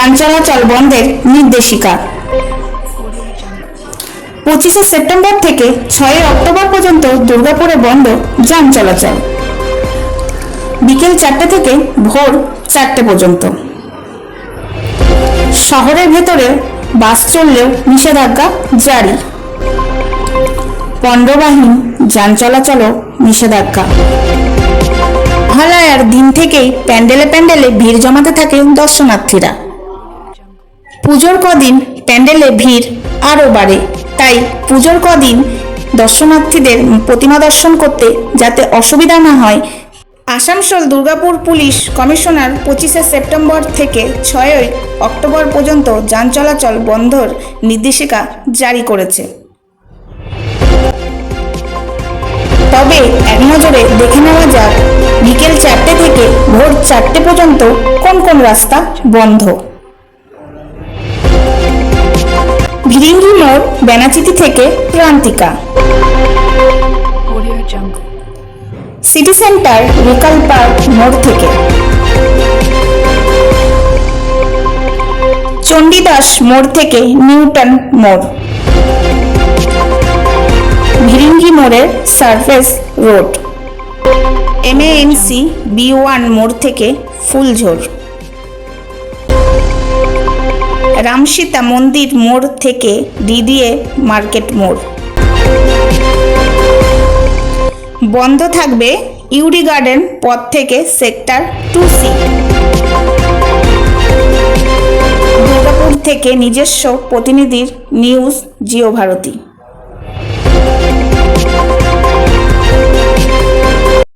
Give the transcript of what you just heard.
যান চলাচল বন্ধের নির্দেশিকা। 25শে সেপ্টেম্বর থেকে 6 অক্টোবর পর্যন্ত দুর্গাপুরে বন্ধ যান চলাচল, বিকেল 4টে থেকে ভোর 4টে পর্যন্ত। শহরের ভেতরে বাস চললেও নিষেধাজ্ঞা জারি। পণ্ডবাহী যান চলাচলও নিষেধাজ্ঞা। মহালয়ার দিন থেকেই প্যান্ডেলে প্যান্ডেলে ভিড় জমাতে থাকে দর্শনার্থীরা। পুজোর কদিন প্যান্ডেলে ভিড় আরও বাড়ে, তাই পুজোর কদিন দর্শনার্থীদের প্রতিমা দর্শন করতে যাতে অসুবিধা না হয়, আসানসোল দুর্গাপুর পুলিশ কমিশনার 25শে সেপ্টেম্বর থেকে 6 অক্টোবর পর্যন্ত যান চলাচল বন্ধর নির্দেশিকা জারি করেছে। তবে এক নজরে দেখে নেওয়া যাক বিকেল 4টে থেকে ভোর 4টে পর্যন্ত কোন কোন রাস্তা বন্ধ। ভিরিঙ্গি মোড় বেনাচিতি থেকে Prantika, city centre recall park মোড় থেকে, চণ্ডীদাস মোড় থেকে নিউটন মোড়, ভিরিঙ্গি মোড়ের সার্ফেস রোড, MANC B1 মোড় থেকে ফুলঝোর, রামসীতা মন্দির মোড় থেকে DDA মার্কেট মোড়। বন্ধ থাকবে ইউডি গার্ডেন পথ থেকে সেক্টর 2C। দুর্গাপুর থেকে নিজস্ব প্রতিনিধির নিউজ জিও ভারতী।